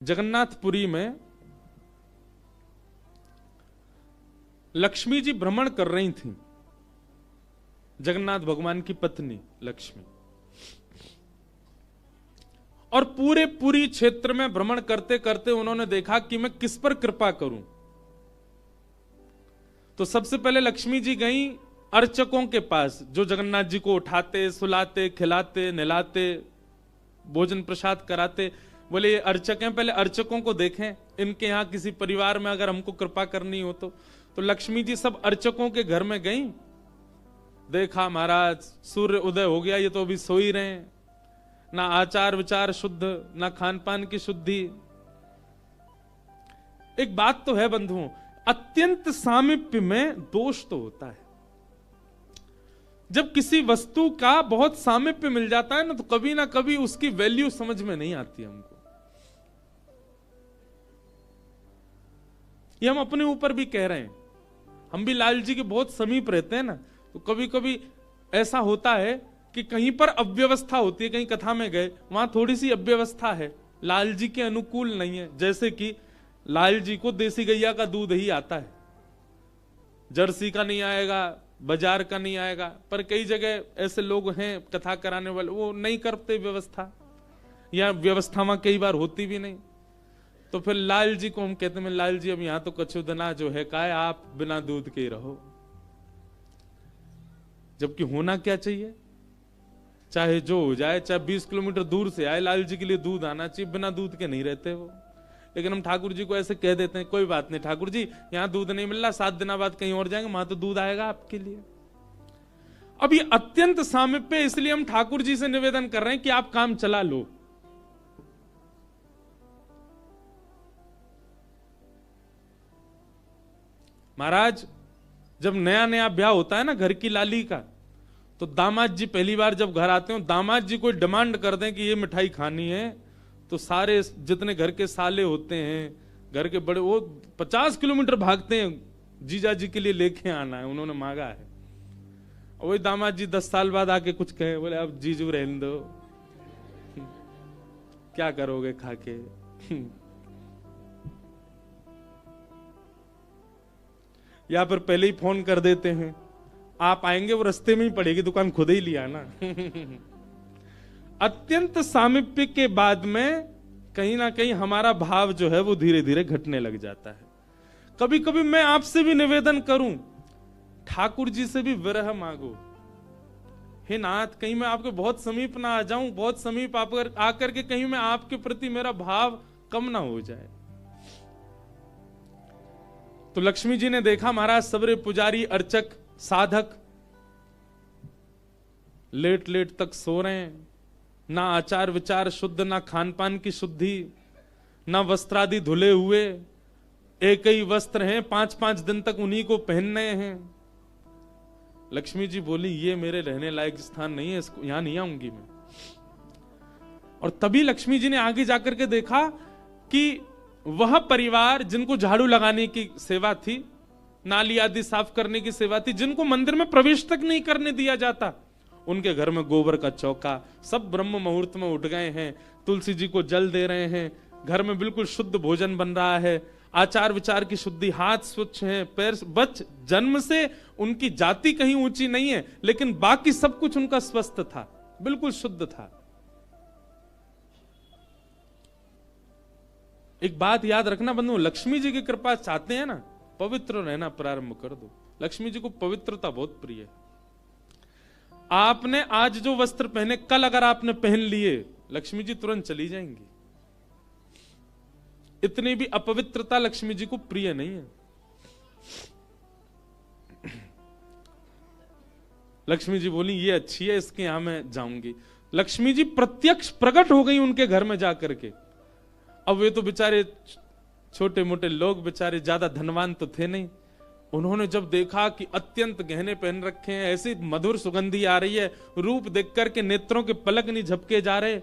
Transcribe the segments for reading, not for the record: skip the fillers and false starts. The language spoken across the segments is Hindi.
जगन्नाथपुरी में लक्ष्मी जी भ्रमण कर रही थी, जगन्नाथ भगवान की पत्नी लक्ष्मी, और पूरी क्षेत्र में भ्रमण करते करते उन्होंने देखा कि मैं किस पर कृपा करूं। तो सबसे पहले लक्ष्मी जी गई अर्चकों के पास, जो जगन्नाथ जी को उठाते, सुलाते, खिलाते, नहलाते, भोजन प्रसाद कराते। बोले ये अर्चक हैं, पहले अर्चकों को देखें, इनके यहां किसी परिवार में अगर हमको कृपा करनी हो तो लक्ष्मी जी सब अर्चकों के घर में गई। देखा महाराज सूर्य उदय हो गया, ये तो अभी सो ही रहे हैं, ना आचार विचार शुद्ध, ना खान पान की शुद्धि। एक बात तो है बंधुओं, अत्यंत सामीप्य में दोष तो होता है। जब किसी वस्तु का बहुत सामीप्य मिल जाता है ना कभी उसकी वैल्यू समझ में नहीं आती हमको। ये हम अपने ऊपर भी कह रहे हैं, हम भी लाल जी के बहुत समीप रहते हैं ना, तो कभी कभी ऐसा होता है कि कहीं पर अव्यवस्था होती है, कहीं कथा में गए वहां थोड़ी सी अव्यवस्था है, लाल जी के अनुकूल नहीं है। जैसे कि लाल जी को देसी गैया का दूध ही आता है, जर्सी का नहीं आएगा, बाजार का नहीं आएगा। पर कई जगह ऐसे लोग हैं कथा कराने वाले, वो नहीं करते व्यवस्था, या व्यवस्था वहां कई बार होती भी नहीं। तो फिर लाल जी को हम कहते हैं, लाल जी अब यहां तो कछु दना जो है का है, आप बिना दूध के ही रहो। जबकि होना क्या चाहिए, चाहे जो हो जाए, चाहे 20 किलोमीटर दूर से आए, लाल जी के लिए दूध आना चाहिए, बिना दूध के नहीं रहते वो। लेकिन हम ठाकुर जी को ऐसे कह देते हैं, कोई बात नहीं ठाकुर जी, यहां दूध नहीं मिल रहा, 7 दिन बाद कहीं और जाएंगे, वहां तो दूध आएगा आपके लिए। अब ये अत्यंत सामीप्य, इसलिए हम ठाकुर जी से निवेदन कर रहे हैं कि आप काम चला लो। महाराज जब नया नया ब्याह होता है ना घर की लाली का, तो दामाद जी पहली बार जब घर आते हो, दामाद जी कोई डिमांड कर दें कि ये मिठाई खानी है, तो सारे जितने घर के साले होते हैं, घर के बड़े, वो 50 किलोमीटर भागते हैं, जीजा जी के लिए लेके आना है, उन्होंने मांगा है। वही दामाद जी 10 साल बाद आके कुछ कहे, बोले अब जीजू रहने दो, क्या करोगे खाके। या फिर पहले ही फोन कर देते हैं, आप आएंगे, वो रास्ते में ही पड़ेगी दुकान, खुद ही लिया ना। अत्यंत सामीप्य के बाद में कहीं ना कहीं हमारा भाव जो है वो धीरे धीरे घटने लग जाता है। कभी कभी मैं आपसे भी निवेदन करूं, ठाकुर जी से भी विरह मांगो, हे नाथ कहीं मैं आपके बहुत समीप ना आ जाऊं, बहुत समीप आकर के कहीं मैं आपके प्रति मेरा भाव कम ना हो जाए। तो लक्ष्मी जी ने देखा महाराज सबरे पुजारी, अर्चक, साधक लेट लेट तक सो रहे हैं, ना आचार विचार शुद्ध, ना खान पान की शुद्धि, ना वस्त्रादि धुले हुए, एक ही वस्त्र हैं, 5-5 दिन तक उन्हीं को पहनने हैं। लक्ष्मी जी बोली ये मेरे रहने लायक स्थान नहीं है, इसको यहां नहीं आऊंगी मैं। और तभी लक्ष्मी जी ने आगे जाकर के देखा कि वह परिवार जिनको झाड़ू लगाने की सेवा थी, नाली आदि साफ करने की सेवा थी, जिनको मंदिर में प्रवेश तक नहीं करने दिया जाता, उनके घर में गोबर का चौका, सब ब्रह्म मुहूर्त में उठ गए हैं, तुलसी जी को जल दे रहे हैं, घर में बिल्कुल शुद्ध भोजन बन रहा है, आचार विचार की शुद्धि, हाथ स्वच्छ हैं, पैर बच, जन्म से उनकी जाति कहीं ऊंची नहीं है, लेकिन बाकी सब कुछ उनका स्वस्थ था, बिल्कुल शुद्ध था। एक बात याद रखना बंधु, लक्ष्मी जी की कृपा चाहते हैं ना, पवित्र रहना प्रारंभ कर दो। लक्ष्मी जी को पवित्रता बहुत प्रिय है। आपने आज जो वस्त्र पहने, कल अगर आपने पहन लिए, लक्ष्मी जी तुरंत चली जाएंगी। इतनी भी अपवित्रता लक्ष्मी जी को प्रिय नहीं है। लक्ष्मी जी बोली ये अच्छी है, इसके यहां मैं जाऊंगी। लक्ष्मी जी प्रत्यक्ष प्रकट हो गई उनके घर में जाकर के। अब वे तो बेचारे छोटे मोटे लोग, बेचारे ज्यादा धनवान तो थे नहीं। उन्होंने जब देखा कि अत्यंत गहने पहन रखे हैं, ऐसी मधुर सुगंधी आ रही है, रूप देख करके नेत्रों के पलक नहीं झपके जा रहे,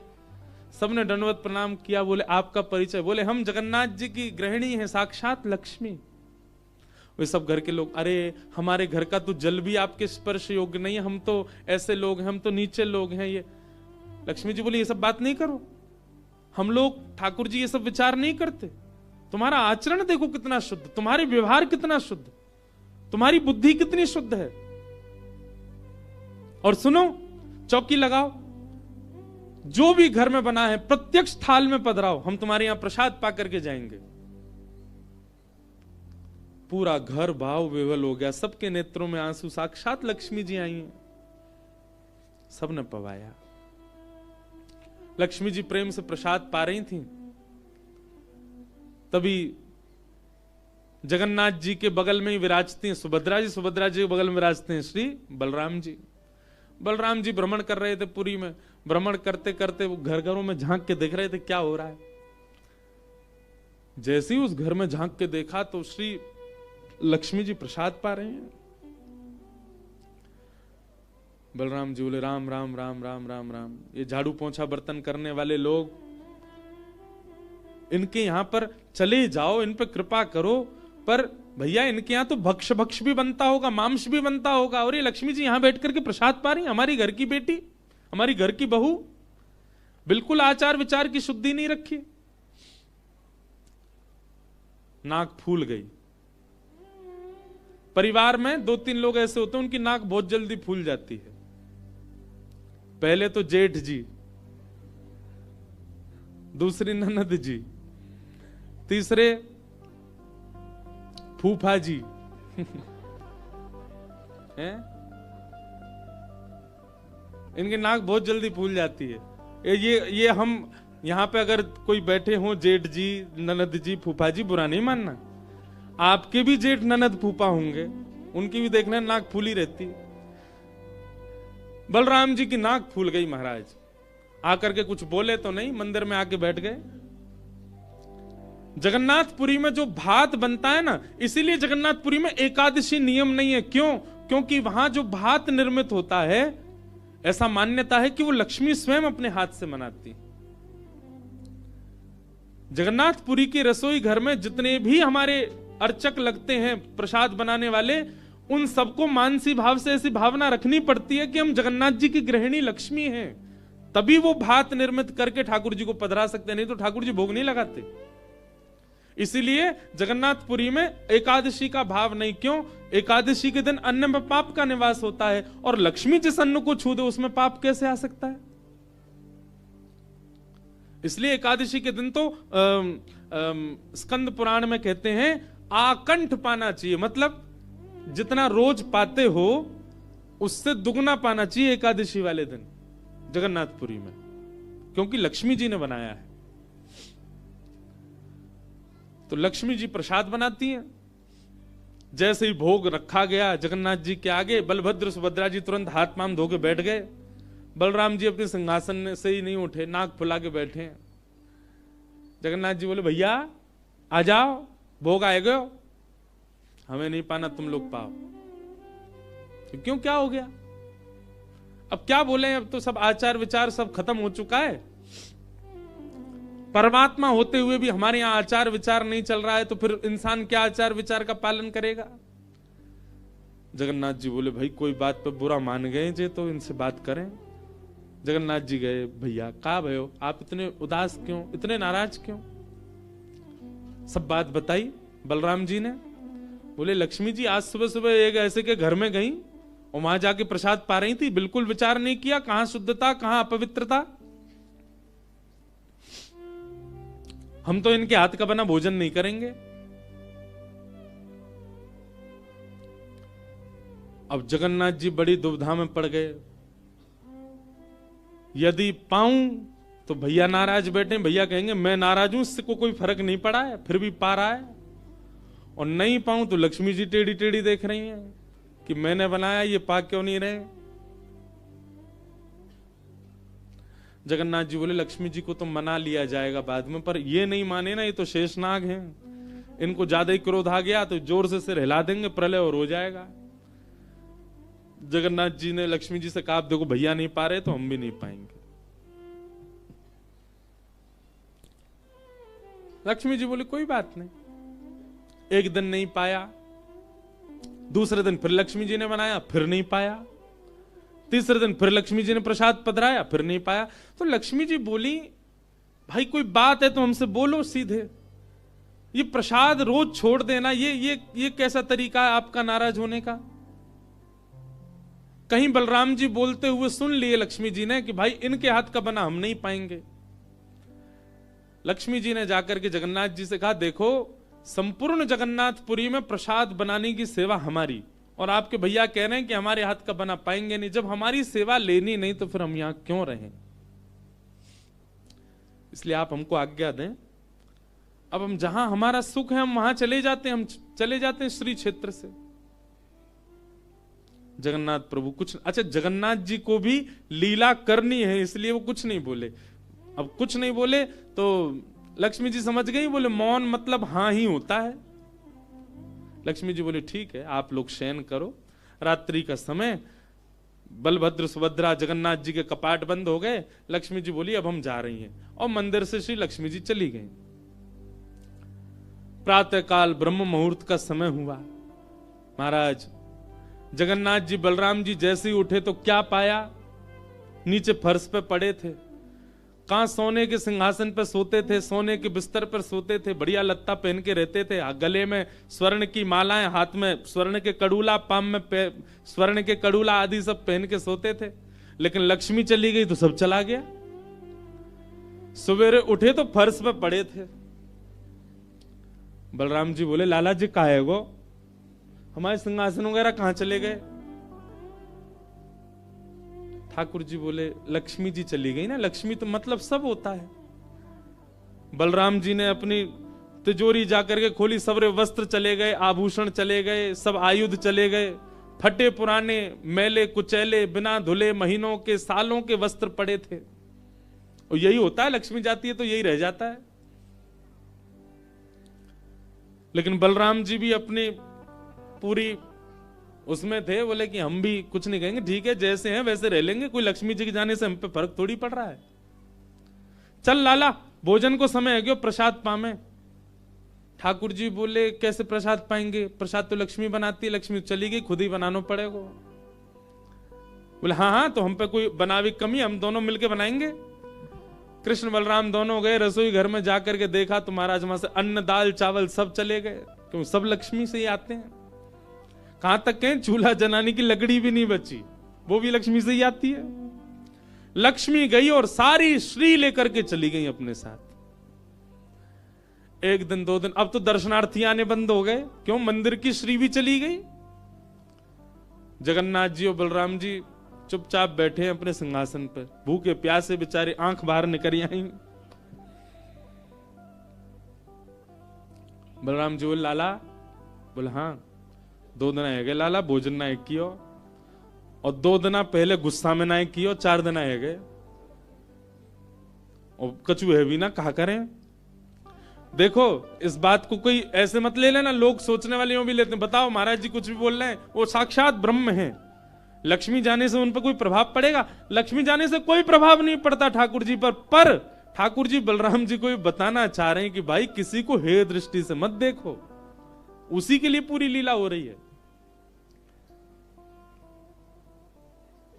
सबने दंडवत प्रणाम किया। बोले आपका परिचय? बोले हम जगन्नाथ जी की गृहिणी हैं, साक्षात लक्ष्मी। वे सब घर के लोग, अरे हमारे घर का तो जल भी आपके स्पर्श योग्य नहीं है, हम तो ऐसे लोग हैं, हम तो नीचे लोग हैं। ये लक्ष्मी जी बोली ये सब बात नहीं करो, हम लोग ठाकुर जी ये सब विचार नहीं करते। तुम्हारा आचरण देखो कितना शुद्ध, तुम्हारे व्यवहार कितना शुद्ध, तुम्हारी बुद्धि कितनी शुद्ध है। और सुनो, चौकी लगाओ, जो भी घर में बना है प्रत्यक्ष थाल में पधराओ, हम तुम्हारे यहां प्रसाद पा करके जाएंगे। पूरा घर भाव विवल हो गया, सबके नेत्रों में आंसू, साक्षात लक्ष्मी जी आई हैं, सबने पवाया। लक्ष्मी जी प्रेम से प्रसाद पा रही थी, तभी जगन्नाथ जी के बगल में ही विराजती हैं सुभद्रा जी, सुभद्रा जी के बगल में विराजते हैं श्री बलराम जी। बलराम जी भ्रमण कर रहे थे पुरी में, भ्रमण करते करते वो घर घरों में झांक के देख रहे थे क्या हो रहा है। जैसे ही उस घर में झांक के देखा तो श्री लक्ष्मी जी प्रसाद पा रहे हैं। बलराम जी बोले राम राम राम राम राम राम, ये झाड़ू पोंछा बर्तन करने वाले लोग, इनके यहां पर चले जाओ, इन पर कृपा करो, पर भैया इनके यहां तो भक्ष भक्ष भी बनता होगा, मांस भी बनता होगा, और ये लक्ष्मी जी यहां बैठ करके प्रसाद पा रही, हमारी घर की बेटी, हमारी घर की बहू, बिल्कुल आचार विचार की शुद्धि नहीं रखी। नाक फूल गई। परिवार में 2-3 लोग ऐसे होते हैं उनकी नाक बहुत जल्दी फूल जाती है। पहले तो जेठ जी, दूसरी ननद जी, तीसरे फूफा जी हैं, इनकी नाक बहुत जल्दी फूल जाती है। ये हम यहां पे अगर कोई बैठे हो, जेठ जी, ननद जी, फूफा जी, बुरा नहीं मानना, आपके भी जेठ ननद फूफा होंगे, उनकी भी देखना नाक फूली रहती। बलराम जी की नाक फूल गई महाराज, आकर के कुछ बोले तो नहीं, मंदिर में आके बैठ गए। जगन्नाथपुरी में जो भात बनता है ना, इसीलिए जगन्नाथपुरी में एकादशी नियम नहीं है। क्यों? क्योंकि वहां जो भात निर्मित होता है, ऐसा मान्यता है कि वो लक्ष्मी स्वयं अपने हाथ से बनाती। जगन्नाथपुरी के रसोई घर में जितने भी हमारे अर्चक लगते हैं, प्रसाद बनाने वाले, उन सबको मानसी भाव से ऐसी भावना रखनी पड़ती है कि हम जगन्नाथ जी की गृहिणी लक्ष्मी हैं, तभी वो भात निर्मित करके ठाकुर जी को पधरा सकते, नहीं तो ठाकुर जी भोग नहीं लगाते। इसीलिए जगन्नाथपुरी में एकादशी का भाव नहीं। क्यों? एकादशी के दिन अन्न में पाप का निवास होता है, और लक्ष्मी जिस अन्न को छू दे उसमें पाप कैसे आ सकता है? इसलिए एकादशी के दिन तो स्कंद पुराण में कहते हैं आकंठ पाना चाहिए, मतलब जितना रोज पाते हो उससे दुगना पाना चाहिए एकादशी वाले दिन जगन्नाथपुरी में, क्योंकि लक्ष्मी जी ने बनाया है। तो लक्ष्मी जी प्रसाद बनाती हैं। जैसे ही भोग रखा गया जगन्नाथ जी के आगे, बलभद्र सुभद्रा जी तुरंत हाथ पांव धो के बैठ गए। बलराम जी अपने सिंहासन से ही नहीं उठे, नाक फुला के बैठे हैं। जगन्नाथ जी बोले भैया आ जाओ, भोग आए गए, हमें नहीं पाना, तुम लोग पाओ। तो क्यों, क्या हो गया? अब क्या बोले, अब तो सब आचार विचार सब खत्म हो चुका है। परमात्मा होते हुए भी हमारे यहां आचार विचार नहीं चल रहा है, तो फिर इंसान क्या आचार विचार का पालन करेगा? जगन्नाथ जी बोले भाई कोई बात पे बुरा मान गए जे, तो इनसे बात करें। जगन्नाथ जी गए, भैया कहा भयो, आप इतने उदास क्यों, इतने नाराज क्यों? सब बात बताई बलराम जी ने। बोले लक्ष्मी जी आज सुबह सुबह एक ऐसे के घर में गई और वहां जाके प्रसाद पा रही थी, बिल्कुल विचार नहीं किया कहां शुद्धता कहां अपवित्रता। हम तो इनके हाथ का बना भोजन नहीं करेंगे। अब जगन्नाथ जी बड़ी दुविधा में पड़ गए। यदि पाऊं तो भैया नाराज बैठे, भैया कहेंगे मैं नाराज हूं, इससे को कोई फर्क नहीं पड़ा है, फिर भी पा रहा है। और नहीं पाऊं तो लक्ष्मी जी टेढ़ी टेढ़ी देख रही हैं कि मैंने बनाया, ये पा क्यों नहीं रहे। जगन्नाथ जी बोले लक्ष्मी जी को तो मना लिया जाएगा बाद में, पर ये नहीं माने ना, ये तो शेषनाग हैं, इनको ज्यादा ही क्रोध आ गया तो जोर से सिर हिला देंगे, प्रलय और हो जाएगा। जगन्नाथ जी ने लक्ष्मी जी से कहा देखो भैया नहीं पा रहे तो हम भी नहीं पाएंगे। लक्ष्मी जी बोले कोई बात नहीं। एक दिन नहीं पाया, दूसरे दिन फिर लक्ष्मी जी ने बनाया, फिर नहीं पाया, तीसरे दिन फिर लक्ष्मी जी ने प्रसाद पधराया, फिर नहीं पाया। तो लक्ष्मी जी बोली भाई कोई बात है तो हमसे बोलो सीधे। ये प्रसाद रोज छोड़ देना, ये कैसा तरीका है आपका नाराज होने का? कहीं बलराम जी बोलते हुए सुन लिए लक्ष्मी जी ने कि भाई इनके हाथ का बना हम नहीं पाएंगे। लक्ष्मी जी ने जाकर के जगन्नाथ जी से कहा, देखो संपूर्ण जगन्नाथपुरी में प्रसाद बनाने की सेवा हमारी, और आपके भैया कह रहे हैं कि हमारे हाथ का बना पाएंगे नहीं। जब हमारी सेवा लेनी नहीं तो फिर हम यहां क्यों रहें? इसलिए आप हमको आज्ञा दें, अब हम जहां हमारा सुख है हम वहां चले जाते हैं, हम चले जाते हैं श्री क्षेत्र से। जगन्नाथ प्रभु कुछ, अच्छा जगन्नाथ जी को भी लीला करनी है इसलिए वो कुछ नहीं बोले। अब कुछ नहीं बोले तो लक्ष्मी जी समझ गई, बोले मौन मतलब हां ही होता है। लक्ष्मी जी बोले ठीक है, आप लोग शयन करो। रात्रि का समय, बलभद्र सुभद्रा जगन्नाथ जी के कपाट बंद हो गए। लक्ष्मी जी बोली अब हम जा रही हैं, और मंदिर से श्री लक्ष्मी जी चली गई। प्रातः काल ब्रह्म मुहूर्त का समय हुआ। महाराज जगन्नाथ जी बलराम जी जैसे ही उठे तो क्या पाया? नीचे फर्श पे पड़े थे। कहां सोने के सिंहासन पर सोते थे, सोने के बिस्तर पर सोते थे, बढ़िया लत्ता पहन के रहते थे, गले में स्वर्ण की मालाएं, हाथ में स्वर्ण के कड़ूला, पाम में स्वर्ण के कड़ूला आदि सब पहन के सोते थे। लेकिन लक्ष्मी चली गई तो सब चला गया। सवेरे उठे तो फर्श पे पड़े थे। बलराम जी बोले लाला जी कहाँ है वो? हमारे सिंहासन वगैरह कहां चले गए? ठाकुर जी बोले लक्ष्मी जी चली गई ना। लक्ष्मी तो मतलब सब होता है। बलराम जी ने अपनी तिजोरी जाकर के खोली, सबरे वस्त्र चले गए, आभूषण चले गए, सब आयुध चले गए, फटे पुराने मैले कुचैले बिना धुले महीनों के सालों के वस्त्र पड़े थे। और यही होता है, लक्ष्मी जाती है तो यही रह जाता है। लेकिन बलराम जी भी अपनी पूरी उसमें थे, बोले कि हम भी कुछ नहीं कहेंगे, ठीक है जैसे हैं वैसे रह लेंगे, कोई लक्ष्मी जी के जाने से हम पे फर्क थोड़ी पड़ रहा है। चल लाला भोजन को समय है, क्यों प्रसाद पामे। ठाकुर जी बोले कैसे प्रसाद पाएंगे? प्रसाद तो लक्ष्मी बनाती है। लक्ष्मी चली गई, खुद ही बनाना पड़ेगा। बोले हाँ हाँ, तो हम पे कोई बनावी कमी, हम दोनों मिलके बनाएंगे। कृष्ण बलराम दोनों गए रसोई घर में, जाकर के देखा तो महाराज वहां से अन्न दाल चावल सब चले गए, क्यों सब लक्ष्मी से ही आते हैं। कहां तक कहें चूल्हा जलाने की लकड़ी भी नहीं बची, वो भी लक्ष्मी से ही आती है। लक्ष्मी गई और सारी श्री लेकर के चली गई अपने साथ। एक दिन दो दिन, अब तो दर्शनार्थी आने बंद हो गए, क्यों मंदिर की श्री भी चली गई। जगन्नाथ जी और बलराम जी चुपचाप बैठे हैं अपने सिंहासन पर, भूखे प्यासे बेचारे, आंख बाहर निकल आई। बलराम जी बोले लाला, बोले हाँ 2 दिन है गए लाला, भोजन ना एक कियो, और 2 दिन पहले गुस्सा में ना कियो, 4 दिन है गए, और कछु है भी ना, कहा करें। देखो इस बात को कोई ऐसे मत ले लेना, लोग सोचने वाले यूं भी लेते हैं, बताओ महाराज जी कुछ भी बोल रहे हैं, वो साक्षात ब्रह्म है। लक्ष्मी जाने से उन पर कोई प्रभाव पड़ेगा? लक्ष्मी जाने से कोई प्रभाव नहीं पड़ता ठाकुर जी पर ठाकुर जी बलराम जी को बताना चाह रहे हैं कि भाई किसी को हेय दृष्टि से मत देखो, उसी के लिए पूरी लीला हो रही है।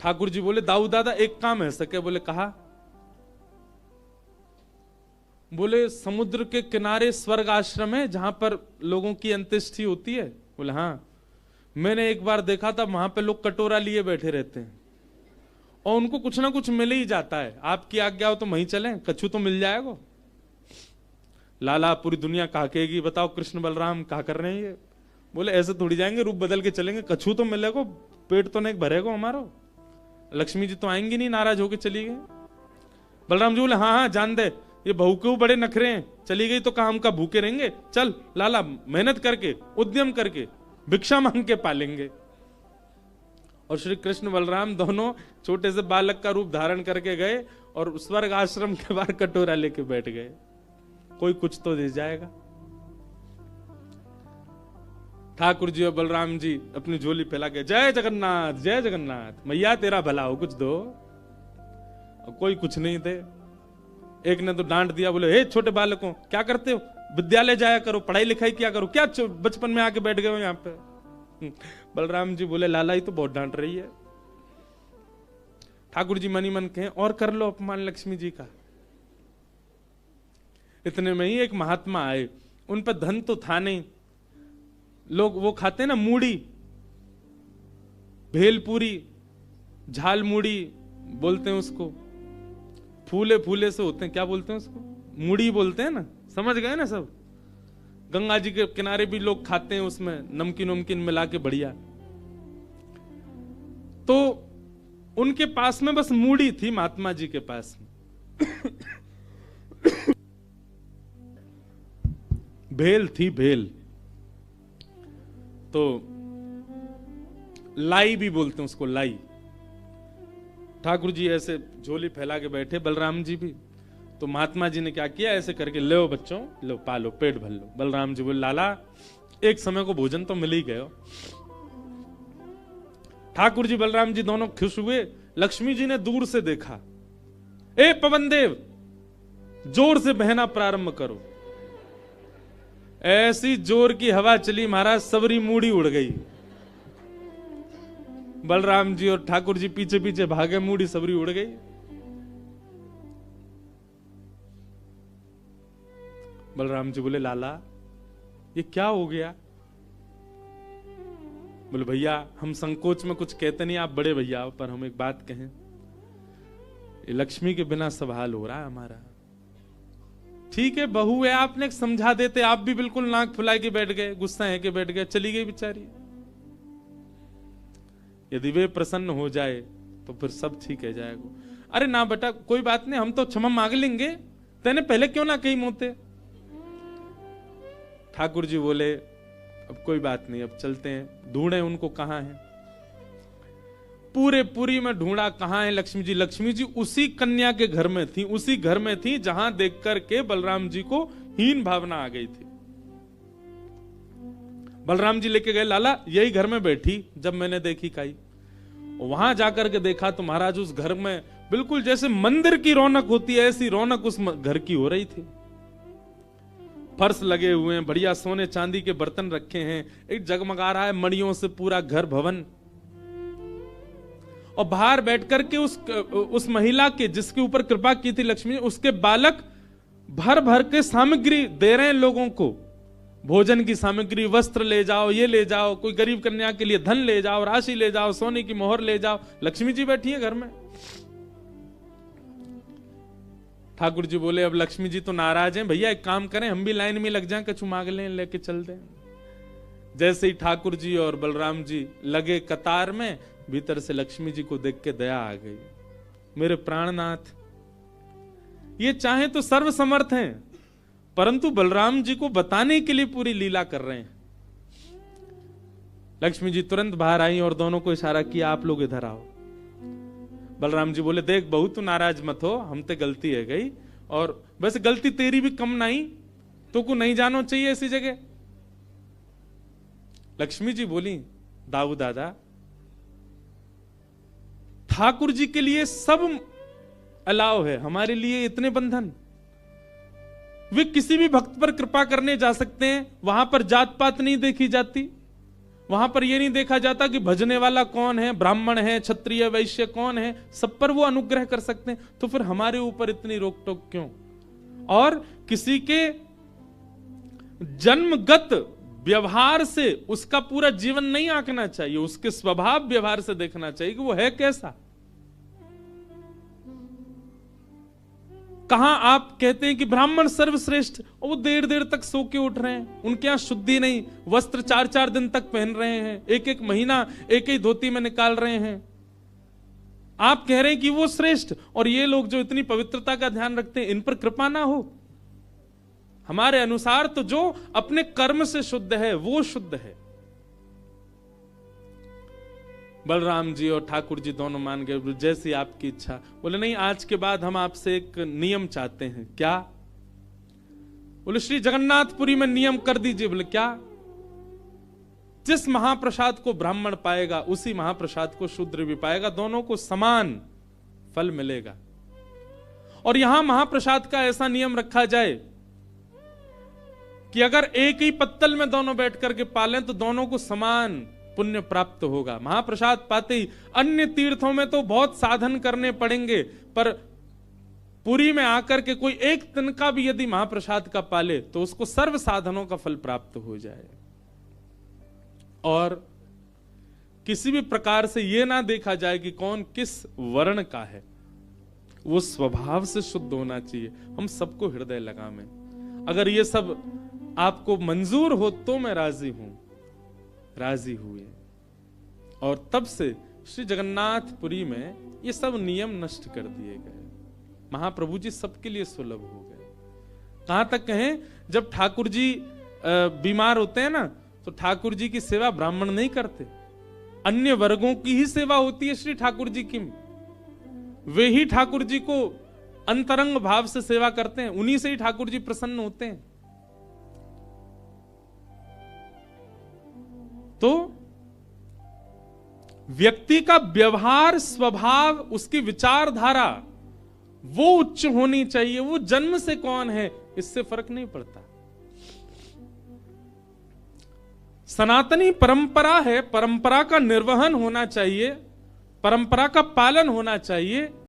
ठाकुर जी बोले दाऊ दादा एक काम है सके? बोले कहा? बोले समुद्र के किनारे स्वर्ग आश्रम है जहां पर लोगों की अंत्येष्टि होती है। बोले हाँ, मैंने एक बार देखा था, वहां पे लोग कटोरा लिए बैठे रहते हैं और उनको कुछ ना कुछ मिल ही जाता है। आपकी आज्ञा हो तो वहीं चलें, कछु तो मिल जाएगा। लाला पूरी दुनिया कहा कहेगी बताओ कृष्ण बलराम कहा कर रहे हैं ये? बोले ऐसे थोड़ी जाएंगे, रूप बदल के चलेंगे, कछु तो मिलेगा, पेट तो नहीं भरेगा हमारा। लक्ष्मी जी तो आएंगी नहीं, नाराज होकर चली गई। बलराम जी बोले हाँ हाँ जान दे, ये बहू के बड़े नखरे हैं, चली गई तो काम का भूखे रहेंगे, चल लाला मेहनत करके उद्यम करके भिक्षा मांग के पालेंगे। और श्री कृष्ण बलराम दोनों छोटे से बालक का रूप धारण करके गए और स्वर्ग आश्रम के बाहर कटोरा लेके बैठ गए, कोई कुछ तो दे जाएगा। ठाकुर जी और बलराम जी अपनी झोली फैला के जय जगन्नाथ जय जगन्नाथ, मैया तेरा भला हो कुछ दो। और कोई कुछ नहीं थे। एक ने तो डांट दिया, बोले हे छोटे बालकों क्या करते हो, विद्यालय जाया करो, पढ़ाई लिखाई क्या करो, क्या बचपन में आके बैठ गए हो यहाँ पे। बलराम जी बोले लाला ही तो बहुत डांट रही है। ठाकुर जी मनी मन कहें और कर लो अपमान लक्ष्मी जी का। इतने में ही एक महात्मा आए, उन पर धन तो था नहीं, लोग वो खाते हैं ना मूढ़ी, भेलपूरी, झाल मूढ़ी बोलते हैं उसको, फूले फूले से होते हैं, क्या बोलते हैं उसको, मूढ़ी बोलते हैं ना, समझ गए ना सब। गंगा जी के किनारे भी लोग खाते हैं, उसमें नमकीन नमकीन मिला के बढ़िया। तो उनके पास में बस मूढ़ी थी, महात्मा जी के पास में। भेल थी, भेल तो लाई भी बोलते हैं उसको, लाई। ठाकुर जी ऐसे झोली फैला के बैठे, बलराम जी भी। तो महात्मा जी ने क्या किया, ऐसे करके, लो बच्चों, लो पालो, पेट भर लो। बलराम जी बोले, लाला एक समय को भोजन तो मिल ही गया। ठाकुर जी बलराम जी दोनों खुश हुए। लक्ष्मी जी ने दूर से देखा, ए पवन देव, जोर से बहना प्रारंभ करो। ऐसी जोर की हवा चली महाराज, सबरी मूढ़ी उड़ गई। बलराम जी और ठाकुर जी पीछे पीछे भागे, मूढ़ी सबरी उड़ गई। बलराम जी बोले, लाला ये क्या हो गया? बोले, भैया हम संकोच में कुछ कहते नहीं, आप बड़े भैया, पर हम एक बात कहें, ये लक्ष्मी के बिना सब हाल हो रहा है हमारा। ठीक है बहू है, आपने समझा देते, आप भी बिल्कुल नाक फुला के बैठ गए, गुस्सा है के बैठ गए, चली गई बेचारी। यदि वे प्रसन्न हो जाए तो फिर सब ठीक है जाएगा। अरे ना बेटा कोई बात नहीं, हम तो क्षमा मांग लेंगे, तेने पहले क्यों ना कही मोते। ठाकुर जी बोले, अब कोई बात नहीं, अब चलते हैं, ढूंढे उनको कहां है। पूरे पुरी में ढूंढा, कहां है लक्ष्मी जी। लक्ष्मी जी उसी कन्या के घर में थी, उसी घर में थी जहां देख करके बलराम जी को हीन भावना आ गई थी। बलराम जी लेके गए, लाला यही घर में बैठी जब मैंने देखी काई। वहां जाकर के देखा तो महाराज उस घर में बिल्कुल जैसे मंदिर की रौनक होती है, ऐसी रौनक उस घर की हो रही थी। फर्श लगे हुए हैं, बढ़िया सोने चांदी के बर्तन रखे हैं, एक जगमगा रहा है मणियों से पूरा घर भवन। और बाहर बैठ करके उस महिला के जिसके ऊपर कृपा की थी लक्ष्मी, उसके बालक भर भर के सामग्री दे रहे हैं लोगों को, भोजन की सामग्री, वस्त्र ले जाओ, ये ले जाओ, कोई गरीब कन्या के लिए धन ले जाओ, राशि ले जाओ, सोने की मोहर ले जाओ। लक्ष्मी जी बैठी है घर में। ठाकुर जी बोले, अब लक्ष्मी जी तो नाराज हैं, भैया एक काम करें, हम भी लाइन में लग जाएं, कछु मांग लें, लेके चल दें। जैसे ही ठाकुर जी और बलराम जी लगे कतार में, भीतर से लक्ष्मी जी को देख के दया आ गई। मेरे प्राणनाथ, ये चाहे तो सर्वसमर्थ हैं, परंतु बलराम जी को बताने के लिए पूरी लीला कर रहे हैं। लक्ष्मी जी तुरंत बाहर आई और दोनों को इशारा किया, आप लोग इधर आओ। बलराम जी बोले, देख बहू तू नाराज मत हो, हम ते गलती है गई, और वैसे गलती तेरी भी कम नहीं, तो को नहीं जानो चाहिए ऐसी जगह। लक्ष्मी जी बोली, दाऊ दादा, ठाकुर जी के लिए सब अलाव है, हमारे लिए इतने बंधन। वे किसी भी भक्त पर कृपा करने जा सकते हैं, वहां पर जात पात नहीं देखी जाती, वहां पर यह नहीं देखा जाता कि भजने वाला कौन है, ब्राह्मण है, क्षत्रिय, वैश्य कौन है, सब पर वो अनुग्रह कर सकते हैं। तो फिर हमारे ऊपर इतनी रोक टोक क्यों? और किसी के जन्मगत व्यवहार से उसका पूरा जीवन नहीं आंकना चाहिए, उसके स्वभाव व्यवहार से देखना चाहिए कि वो है कैसा। कहां आप कहते हैं कि ब्राह्मण सर्वश्रेष्ठ, और वो देर देर तक सो के उठ रहे हैं, उनके यहां शुद्धि नहीं, वस्त्र 4-4 दिन तक पहन रहे हैं, एक महीना एक ही धोती में निकाल रहे हैं। आप कह रहे हैं कि वो श्रेष्ठ, और ये लोग जो इतनी पवित्रता का ध्यान रखते हैं, इन पर कृपा ना हो। हमारे अनुसार तो जो अपने कर्म से शुद्ध है वो शुद्ध है। बलराम जी और ठाकुर जी दोनों मान गए, जैसी आपकी इच्छा। बोले, नहीं आज के बाद हम आपसे एक नियम चाहते हैं। क्या? बोले, श्री जगन्नाथपुरी में नियम कर दीजिए। बोले, क्या? जिस महाप्रसाद को ब्राह्मण पाएगा उसी महाप्रसाद को शूद्र भी पाएगा, दोनों को समान फल मिलेगा। और यहां महाप्रसाद का ऐसा नियम रखा जाए कि अगर एक ही पत्तल में दोनों बैठ करके पालें तो दोनों को समान पुण्य प्राप्त होगा। महाप्रसाद पाते ही, अन्य तीर्थों में तो बहुत साधन करने पड़ेंगे, पर पुरी में आकर के कोई एक तिनका भी यदि महाप्रसाद का पाले तो उसको सर्व साधनों का फल प्राप्त हो जाए। और किसी भी प्रकार से यह ना देखा जाए कि कौन किस वर्ण का है, वो स्वभाव से शुद्ध होना चाहिए। हम सबको हृदय लगा में, अगर ये सब आपको मंजूर हो तो मैं राजी हूं। राजी हुए और तब से श्री जगन्नाथपुरी में ये सब नियम नष्ट कर दिए गए। महाप्रभु जी सबके लिए सुलभ हो गए। कहां तक कहें, जब ठाकुर जी बीमार होते हैं ना, तो ठाकुर जी की सेवा ब्राह्मण नहीं करते, अन्य वर्गों की ही सेवा होती है श्री ठाकुर जी की। वे ही ठाकुर जी को अंतरंग भाव से सेवा करते हैं, उन्हीं से ही ठाकुर जी प्रसन्न होते हैं। तो व्यक्ति का व्यवहार, स्वभाव, उसकी विचारधारा वो उच्च होनी चाहिए। वो जन्म से कौन है इससे फर्क नहीं पड़ता। सनातनी परंपरा है, परंपरा का निर्वहन होना चाहिए, परंपरा का पालन होना चाहिए।